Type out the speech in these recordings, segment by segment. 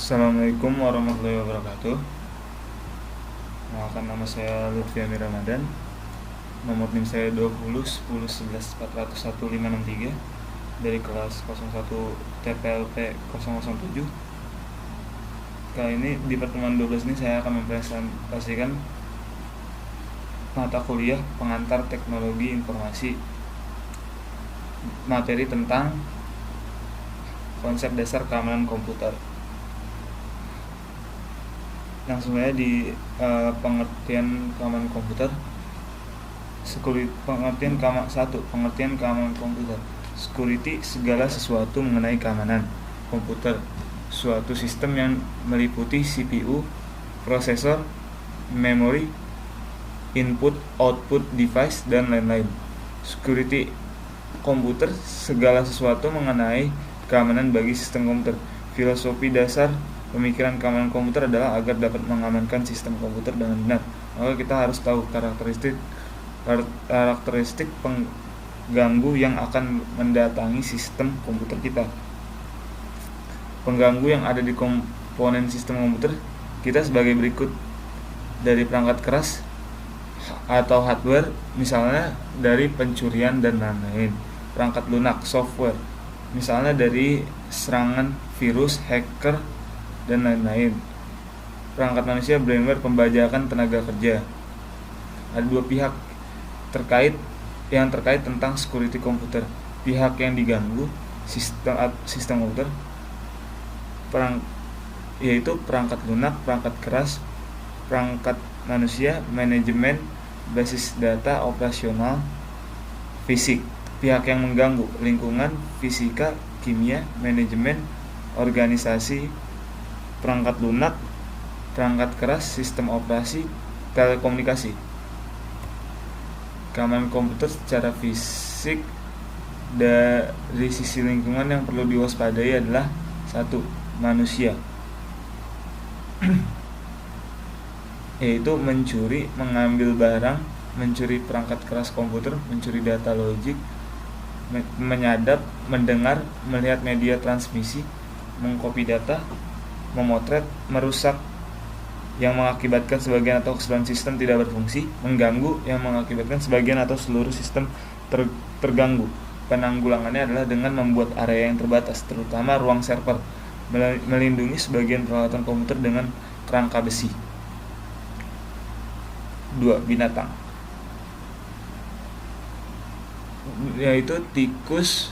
Assalamualaikum warahmatullahi wabarakatuh. Kenalkan, nama saya Lutfi Amir Ramadan. Nomor NIM saya 20 10 11 400 1563 dari kelas 01 TPLP 007. Kali ini di pertemuan 12 ini saya akan mempresentasikan mata kuliah pengantar teknologi informasi, materi tentang konsep dasar keamanan komputer. Langsung aja di pengertian keamanan komputer. Pengertian keamanan komputer. Security, segala sesuatu mengenai keamanan komputer, suatu sistem yang meliputi CPU, prosesor, memori, input, output device, dan lain-lain. Security komputer, segala sesuatu mengenai keamanan bagi sistem komputer. Filosofi dasar pemikiran keamanan komputer adalah agar dapat mengamankan sistem komputer dengan benar, maka kita harus tahu karakteristik pengganggu yang akan mendatangi sistem komputer kita. Pengganggu yang ada di komponen sistem komputer kita sebagai berikut: dari perangkat keras atau hardware, misalnya dari pencurian dan lain-lain. Perangkat lunak, software, misalnya dari serangan virus, hacker, dan lain-lain. Perangkat manusia, brainware, pembajakan tenaga kerja. Ada dua pihak terkait tentang security komputer. Pihak yang diganggu sistem komputer yaitu perangkat lunak, perangkat keras, perangkat manusia, manajemen, basis data, operasional, fisik. Pihak yang mengganggu, lingkungan, fisika, kimia, manajemen, organisasi, perangkat lunak, perangkat keras, sistem operasi, telekomunikasi. Keamanan komputer secara fisik dari sisi lingkungan yang perlu diwaspadai adalah: 1. Manusia, yaitu mencuri, mengambil barang, mencuri perangkat keras komputer, mencuri data logik, menyadap, mendengar, melihat media transmisi, mengcopy data, memotret, merusak yang mengakibatkan sebagian atau keseluruhan sistem tidak berfungsi, mengganggu yang mengakibatkan sebagian atau seluruh sistem terganggu. Penanggulangannya adalah dengan membuat area yang terbatas, terutama ruang server, melindungi sebagian peralatan komputer dengan kerangka besi. 2. Binatang, yaitu tikus,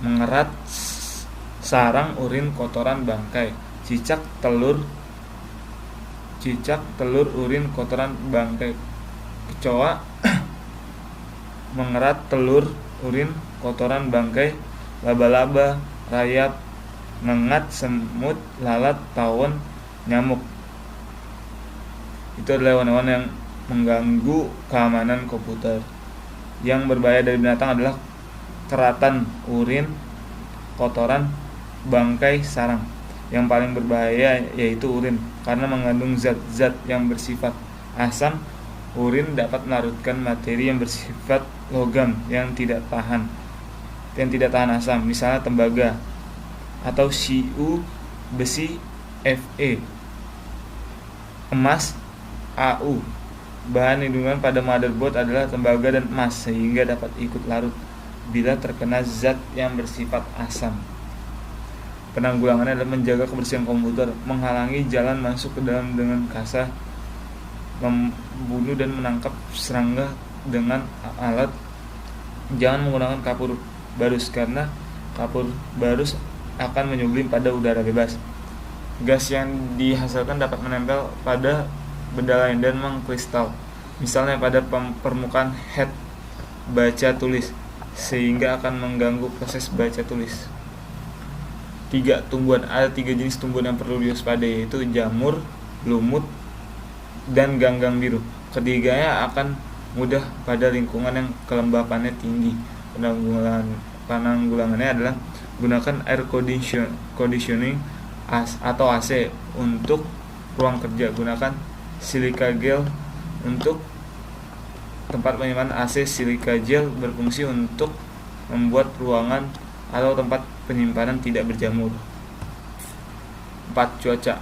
mengerat, sarang, urin, kotoran, bangkai, cicak, telur, urin, kotoran, bangkai, kecoa, mengerat, telur, urin, kotoran, bangkai, laba-laba, rayap, nengat, semut, lalat, tawon, nyamuk. Itu adalah hewan-hewan yang mengganggu keamanan komputer. Yang berbahaya dari binatang adalah keratan, urin, kotoran, bangkai, sarang. Yang paling berbahaya yaitu urin, karena mengandung zat-zat yang bersifat asam. Urin dapat melarutkan materi yang bersifat logam yang tidak tahan asam, misalnya tembaga atau Cu, besi, Fe, emas, Au. Bahan lindungan pada motherboard adalah tembaga dan emas, sehingga dapat ikut larut bila terkena zat yang bersifat asam. Penanggulangannya adalah menjaga kebersihan komputer, menghalangi jalan masuk ke dalam dengan kasar, membunuh dan menangkap serangga dengan alat. Jangan menggunakan kapur barus, karena kapur barus akan menyublim pada udara bebas. Gas yang dihasilkan dapat menempel pada benda lain dan mengkristal, misalnya pada permukaan head baca tulis, sehingga akan mengganggu proses baca tulis. 3. Tumbuhan. Ada 3 jenis tumbuhan yang perlu diwaspadai, yaitu jamur, lumut, dan ganggang biru. Ketiganya akan mudah pada lingkungan yang kelembapannya tinggi. Penanggulangannya adalah gunakan air conditioning atau AC untuk ruang kerja. Gunakan silika gel untuk tempat penyimpanan AC. Silika gel berfungsi untuk membuat ruangan atau tempat penyimpanan tidak berjamur. 4. Cuaca,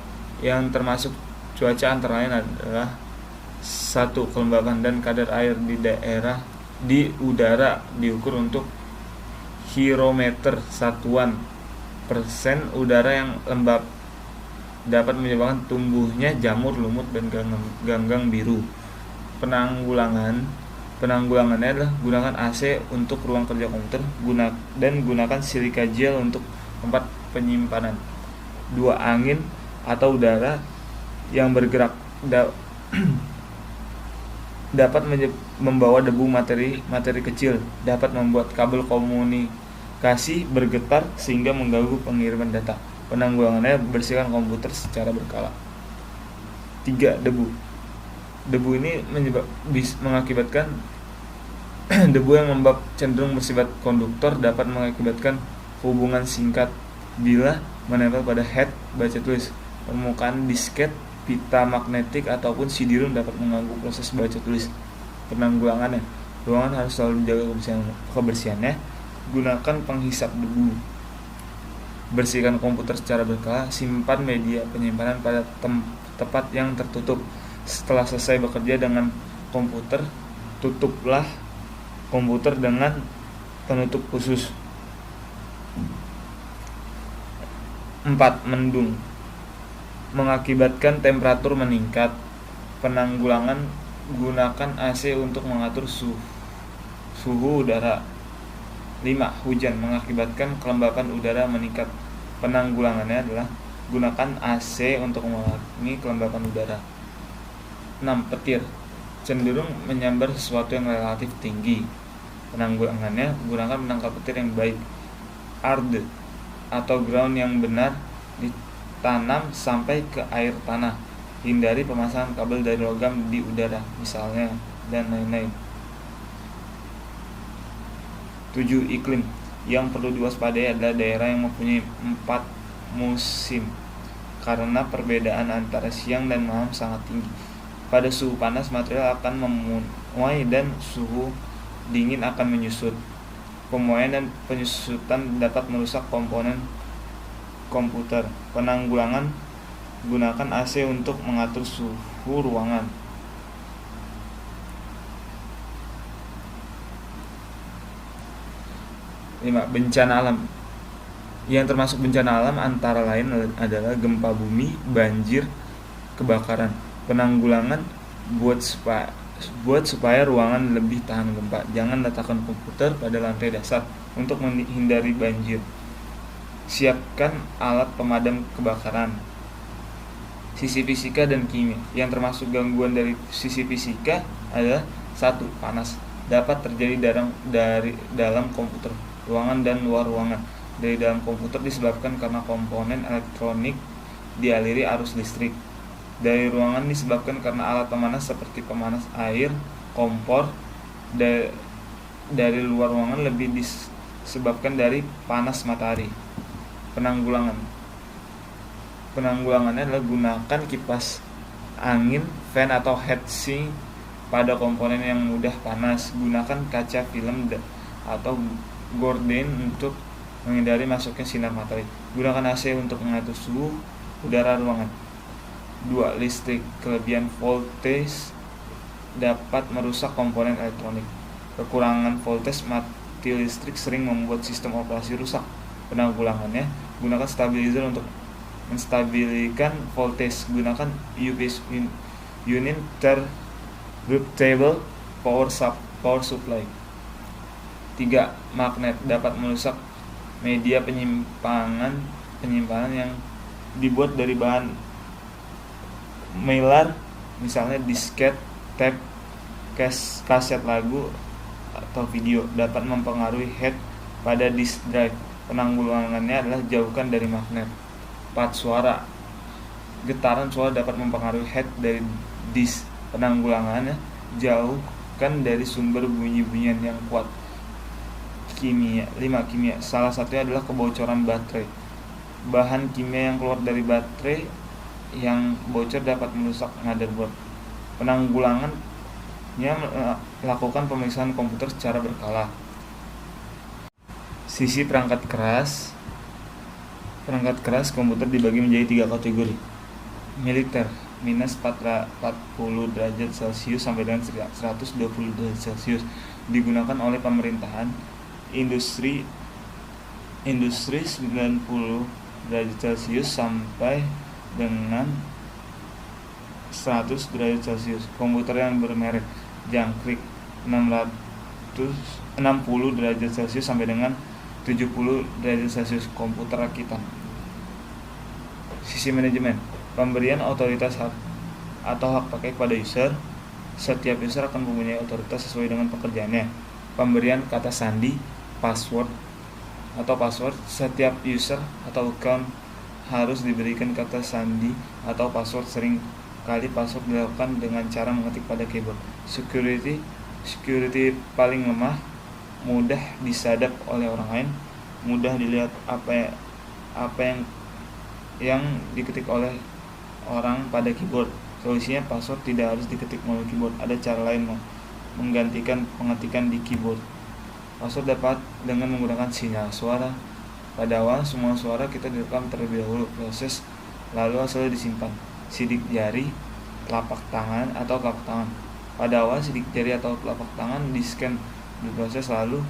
yang termasuk cuaca antara lain adalah 1. Kelembapan dan kadar air di udara diukur untuk hirometer, satuan persen udara yang lembab, dapat menyebabkan tumbuhnya jamur, lumut, dan ganggang biru. Penanggulangannya adalah gunakan AC untuk ruang kerja komputer dan gunakan silika gel untuk tempat penyimpanan. 2. Angin atau udara yang bergerak dapat membawa debu, materi kecil, dapat membuat kabel komunikasi bergetar sehingga mengganggu pengiriman data. Penanggulangannya bersihkan komputer secara berkala. 3. Debu ini mengakibatkan debu yang lembab cenderung bersifat konduktor, dapat mengakibatkan hubungan singkat bila menempel pada head baca tulis, permukaan disket, pita magnetik, ataupun CD-ROM, dapat mengganggu proses baca tulis. Penanggulangannya, ruangan harus selalu menjaga kebersihannya. Gunakan penghisap debu. Bersihkan komputer secara berkala. Simpan media penyimpanan pada tempat yang tertutup. Setelah selesai bekerja dengan komputer, tutuplah komputer dengan penutup khusus. 4. Mendung, mengakibatkan temperatur meningkat. Penanggulangan, gunakan AC untuk mengatur suhu udara. 5. Hujan, mengakibatkan kelembapan udara meningkat. Penanggulangannya adalah gunakan AC untuk mengurangi kelembapan udara. 6. Petir, cenderung menyambar sesuatu yang relatif tinggi. Penanggulangannya, gunakan penangkal petir yang baik. Arde atau ground yang benar ditanam sampai ke air tanah. Hindari pemasangan kabel dari logam di udara, misalnya, dan lain-lain. 7. Iklim, yang perlu diwaspadai adalah daerah yang mempunyai 4 musim, karena perbedaan antara siang dan malam sangat tinggi. Pada suhu panas, material akan memuai dan suhu dingin akan menyusut. Pemuaian dan penyusutan dapat merusak komponen komputer. Penanggulangan, gunakan AC untuk mengatur suhu ruangan. 5. Bencana alam, yang termasuk bencana alam antara lain adalah gempa bumi, banjir, kebakaran. Penanggulangan, buat supaya ruangan lebih tahan gempa. Jangan letakkan komputer pada lantai dasar untuk menghindari banjir. Siapkan alat pemadam kebakaran. Sisi fisika dan kimia, yang termasuk gangguan dari sisi fisika adalah 1. Panas, dapat terjadi dari dalam komputer, ruangan dan luar ruangan. Dari dalam komputer disebabkan karena komponen elektronik dialiri arus listrik. Dari ruangan disebabkan karena alat pemanas seperti pemanas air, kompor. Dari luar ruangan lebih disebabkan dari panas matahari. Penanggulangannya adalah gunakan kipas angin, fan atau heatsink pada komponen yang mudah panas. Gunakan kaca film atau gorden untuk menghindari masuknya sinar matahari. Gunakan AC untuk mengatur suhu udara ruangan. 2. Listrik, kelebihan voltage dapat merusak komponen elektronik. Kekurangan voltage mati listrik sering membuat sistem operasi rusak. Penanggulangannya, gunakan stabilizer untuk menstabilkan voltage. Gunakan UPS unit interruptible power supply. 3. Magnet, dapat merusak media penyimpanan yang dibuat dari bahan mylar, misalnya disket, tape, kaset lagu atau video. Dapat mempengaruhi head pada disk drive. Penanggulangannya adalah jauhkan dari magnet. 4. Suara, getaran suara dapat mempengaruhi head dari disk. Penanggulangannya, jauhkan dari sumber bunyi-bunyian yang kuat. 5. Kimia, salah satunya adalah kebocoran baterai. Bahan kimia yang keluar dari baterai yang bocor dapat merusak motherboard. Penanggulangannya, lakukan pemeriksaan komputer secara berkala. Sisi perangkat keras, Perangkat keras komputer dibagi menjadi 3 kategori. Militer minus 40 derajat Celcius sampai dengan 120 derajat Celcius, digunakan oleh pemerintahan. Industri 90 derajat Celcius sampai dengan 100 derajat Celcius. Komputer yang bermerek jangkrik 60 derajat Celcius sampai dengan 70 derajat Celcius. Komputer rakitan. Sisi manajemen, pemberian otoritas hak atau hak pakai kepada user. Setiap user akan mempunyai otoritas sesuai dengan pekerjaannya. Pemberian kata sandi, password. Setiap user atau account harus diberikan kata sandi atau password. Sering kali password dilakukan dengan cara mengetik pada keyboard. Security paling lemah, mudah disadap oleh orang lain, mudah dilihat apa yang diketik oleh orang pada keyboard. Solusinya, password tidak harus diketik melalui keyboard. Ada cara lain menggantikan pengetikan di keyboard. Password dapat dengan menggunakan sinyal suara. Pada awal, semua suara kita direkam terlebih dahulu, proses lalu hasilnya disimpan. Sidik jari, telapak tangan atau telapak tangan. Pada awal, sidik jari atau telapak tangan di-scan, diproses lalu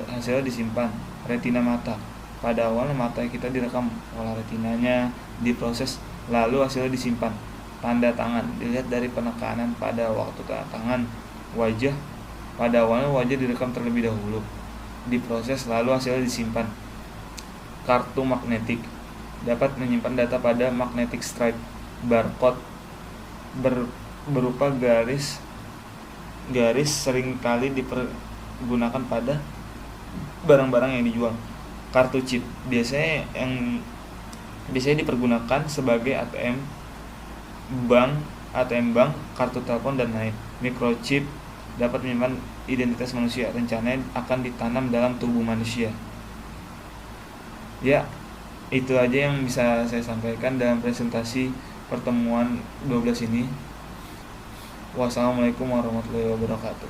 hasilnya disimpan. Retina mata. Pada awal mata kita direkam, pola retinanya diproses lalu hasilnya disimpan. Tanda tangan dilihat dari penekanan pada waktu tanda tangan. Wajah, pada awalnya wajah direkam terlebih dahulu, diproses lalu hasilnya disimpan. Kartu magnetik dapat menyimpan data pada magnetic stripe. Barcode berupa garis seringkali dipergunakan pada barang-barang yang dijual. Kartu chip biasanya dipergunakan sebagai ATM bank, kartu telepon dan lain. Microchip dapat menyimpan identitas manusia, rencananya akan ditanam dalam tubuh manusia. Ya, itu aja yang bisa saya sampaikan dalam presentasi pertemuan 12 ini. Wassalamualaikum warahmatullahi wabarakatuh.